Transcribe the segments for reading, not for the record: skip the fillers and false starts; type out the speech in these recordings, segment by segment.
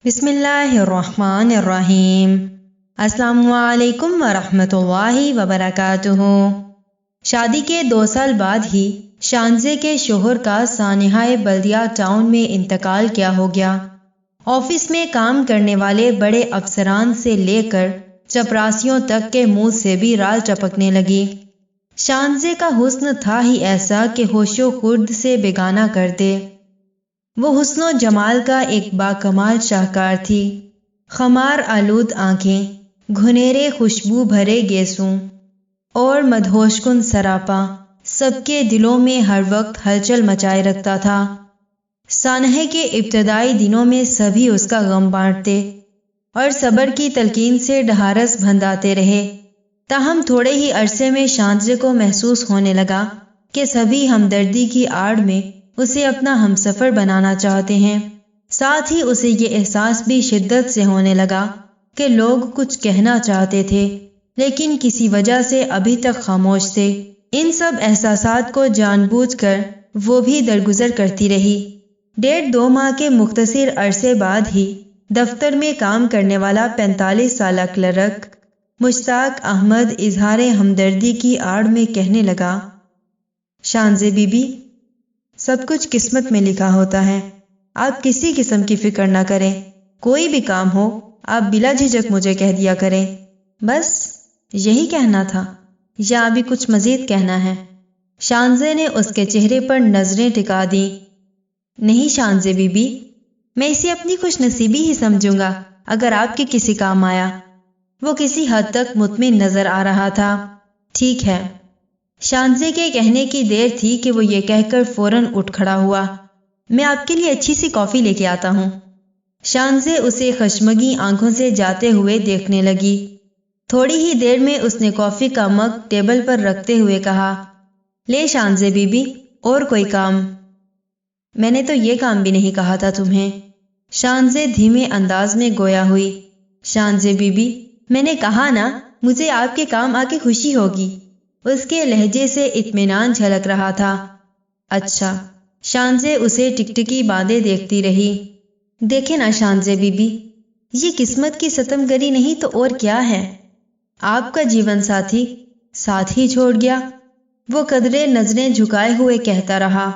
بسم اللہ الرحمن الرحیم۔ السلام علیکم ورحمۃ اللہ وبرکاتہ۔ شادی کے 2 سال بعد ہی شانزے کے شوہر کا سانحہ بلدیہ ٹاؤن میں انتقال کیا ہو گیا۔ آفس میں کام کرنے والے بڑے افسران سے لے کر چپراسیوں تک کے منہ سے بھی رال ٹپکنے لگی۔ شانزے کا حسن تھا ہی ایسا کہ ہوش و خرد سے بیگانہ کر دے۔ وہ حسن و جمال کا ایک باکمال شاہکار تھی۔ خمار آلود آنکھیں، گھنیرے خوشبو بھرے گیسوں اور مدہوش کن سراپا سب کے دلوں میں ہر وقت ہلچل مچائے رکھتا تھا۔ سانحے کے ابتدائی دنوں میں سبھی اس کا غم بانٹتے اور صبر کی تلقین سے ڈھارس بندھاتے رہے، تاہم تھوڑے ہی عرصے میں شانزے کو محسوس ہونے لگا کہ سبھی ہمدردی کی آڑ میں اسے اپنا ہمسفر بنانا چاہتے ہیں۔ ساتھ ہی اسے یہ احساس بھی شدت سے ہونے لگا کہ لوگ کچھ کہنا چاہتے تھے لیکن کسی وجہ سے ابھی تک خاموش تھے۔ ان سب احساسات کو جان بوجھ کر وہ بھی درگزر کرتی رہی۔ 1.5-2 ماہ کے مختصر عرصے بعد ہی دفتر میں کام کرنے والا 45 سالہ کلرک مشتاق احمد اظہار ہمدردی کی آڑ میں کہنے لگا، شانزے بی بی، سب کچھ قسمت میں لکھا ہوتا ہے، آپ کسی قسم کی فکر نہ کریں، کوئی بھی کام ہو آپ بلا جھجک مجھے کہہ دیا کریں۔ بس یہی کہنا تھا یا ابھی کچھ مزید کہنا ہے؟ شانزے نے اس کے چہرے پر نظریں ٹکا دیں۔ نہیں شانزے بی بی، میں اسے اپنی خوش نصیبی ہی سمجھوں گا اگر آپ کے کسی کام آیا۔ وہ کسی حد تک مطمئن نظر آ رہا تھا۔ ٹھیک ہے۔ شانزے کے کہنے کی دیر تھی کہ وہ یہ کہہ کر فوراً اٹھ کھڑا ہوا، میں آپ کے لیے اچھی سی کافی لے کے آتا ہوں۔ شانزے اسے خشمگی آنکھوں سے جاتے ہوئے دیکھنے لگی۔ تھوڑی ہی دیر میں اس نے کافی کا مگ ٹیبل پر رکھتے ہوئے کہا، لے شانزے بی بی، اور کوئی کام؟ میں نے تو یہ کام بھی نہیں کہا تھا تمہیں۔ شانزے دھیمے انداز میں گویا ہوئی، شانزے بی بی، میں نے کہا نا مجھے آپ کے کام آ کے خوشی ہوگی۔ اس کے لہجے سے اطمینان جھلک رہا تھا۔ اچھا۔ شانزے اسے ٹکٹکی باندھے دیکھتی رہی۔ دیکھیں نا شانزے بی بی، یہ قسمت کی ستم گری نہیں تو اور کیا ہے؟ آپ کا جیون ساتھی ساتھ ہی چھوڑ گیا۔ وہ قدرے نظریں جھکائے ہوئے کہتا رہا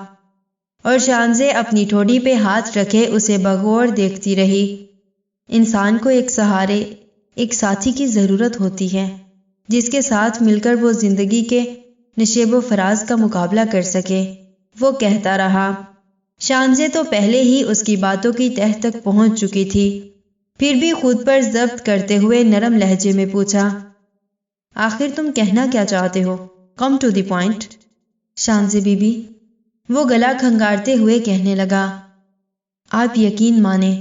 اور شانزے اپنی ٹھوڑی پہ ہاتھ رکھے اسے بغور دیکھتی رہی۔ انسان کو ایک سہارے، ایک ساتھی کی ضرورت ہوتی ہے جس کے ساتھ مل کر وہ زندگی کے نشیب و فراز کا مقابلہ کر سکے، وہ کہتا رہا۔ شانزے تو پہلے ہی اس کی باتوں کی تہہ تک پہنچ چکی تھی، پھر بھی خود پر ضبط کرتے ہوئے نرم لہجے میں پوچھا، آخر تم کہنا کیا چاہتے ہو؟ Come to the point. Shanzay بی بی، وہ گلا کھنگارتے ہوئے کہنے لگا، آپ یقین مانیں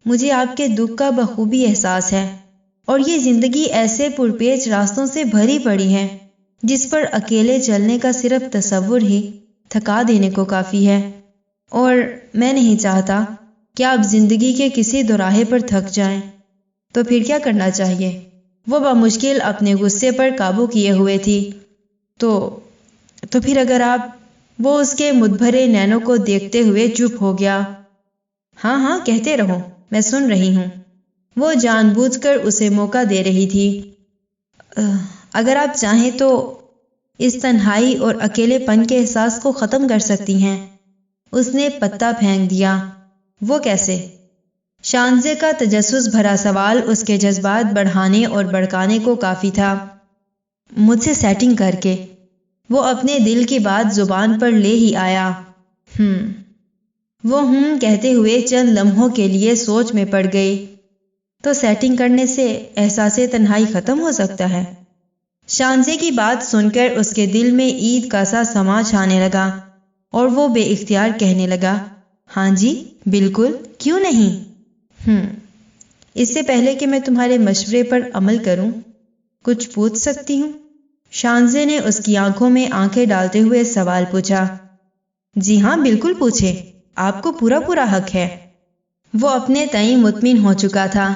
مجھے آپ کے دکھ کا بخوبی احساس ہے، اور یہ زندگی ایسے پرپیچ راستوں سے بھری پڑی ہے جس پر اکیلے چلنے کا صرف تصور ہی تھکا دینے کو کافی ہے، اور میں نہیں چاہتا کہ آپ زندگی کے کسی دوراہے پر تھک جائیں۔ تو پھر کیا کرنا چاہیے؟ وہ بمشکل اپنے غصے پر قابو کیے ہوئے تھی۔ تو پھر اگر آپ، وہ اس کے مدبھرے نینوں کو دیکھتے ہوئے چپ ہو گیا۔ ہاں ہاں کہتے رہو، میں سن رہی ہوں۔ وہ جان بوجھ کر اسے موقع دے رہی تھی۔ اگر آپ چاہیں تو اس تنہائی اور اکیلے پن کے احساس کو ختم کر سکتی ہیں۔ اس نے پتہ پھینک دیا۔ وہ کیسے؟ شانزے کا تجسس بھرا سوال اس کے جذبات بڑھانے اور بھڑکانے کو کافی تھا۔ مجھ سے سیٹنگ کر کے۔ وہ اپنے دل کی بات زبان پر لے ہی آیا۔ وہ کہتے ہوئے چند لمحوں کے لیے سوچ میں پڑ گئی۔ تو سیٹنگ کرنے سے احساس تنہائی ختم ہو سکتا ہے؟ شانزے کی بات سن کر اس کے دل میں عید کا سا سما چھانے لگا اور وہ بے اختیار کہنے لگا، ہاں جی بالکل، کیوں نہیں؟ اس سے پہلے کہ میں تمہارے مشورے پر عمل کروں، کچھ پوچھ سکتی ہوں؟ شانزے نے اس کی آنکھوں میں آنکھیں ڈالتے ہوئے سوال پوچھا۔ جی ہاں بالکل پوچھے، آپ کو پورا حق ہے۔ وہ اپنے تئیں مطمئن ہو چکا تھا۔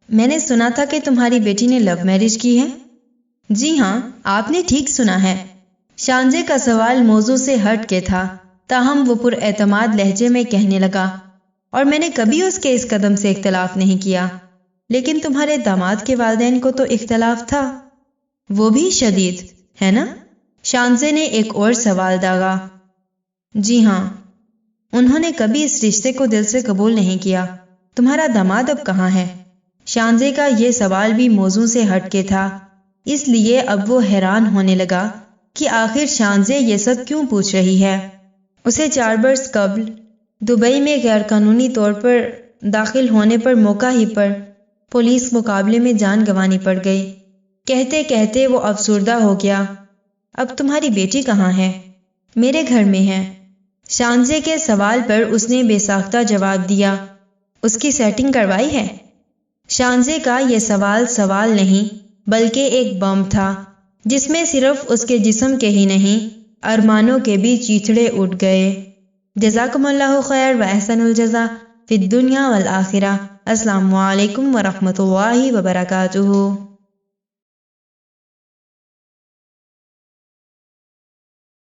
میں نے سنا تھا کہ تمہاری بیٹی نے لو میرج کی ہے؟ جی ہاں، آپ نے ٹھیک سنا ہے۔ شانزے کا سوال موضوع سے ہٹ کے تھا، تاہم وہ پر اعتماد لہجے میں کہنے لگا، اور میں نے کبھی اس کے اس قدم سے اختلاف نہیں کیا، لیکن تمہارے داماد کے والدین کو تو اختلاف تھا، وہ بھی شدید ہے نا؟ شانزے نے ایک اور سوال داغا۔ جی ہاں، انہوں نے کبھی اس رشتے کو دل سے قبول نہیں کیا۔ تمہارا داماد اب کہاں ہے؟ شانزے کا یہ سوال بھی موضوع سے ہٹ کے تھا، اس لیے اب وہ حیران ہونے لگا کہ آخر شانزے یہ سب کیوں پوچھ رہی ہے۔ اسے 4 برس قبل دبئی میں غیر قانونی طور پر داخل ہونے پر موقع ہی پر پولیس مقابلے میں جان گنوانی پڑ گئی۔ کہتے کہتے وہ افسردہ ہو گیا۔ اب تمہاری بیٹی کہاں ہے؟ میرے گھر میں ہے۔ شانزے کے سوال پر اس نے بے ساختہ جواب دیا۔ اس کی سیٹنگ کروائی ہے؟ شانزے کا یہ سوال نہیں بلکہ ایک بم تھا جس میں صرف اس کے جسم کے ہی نہیں ارمانوں کے بھی چیتڑے اٹھ گئے۔ جزاکم اللہ خیر و احسن الجزا فی الدنیا والآخرہ۔ السلام علیکم ورحمۃ اللہ وبرکاتہ۔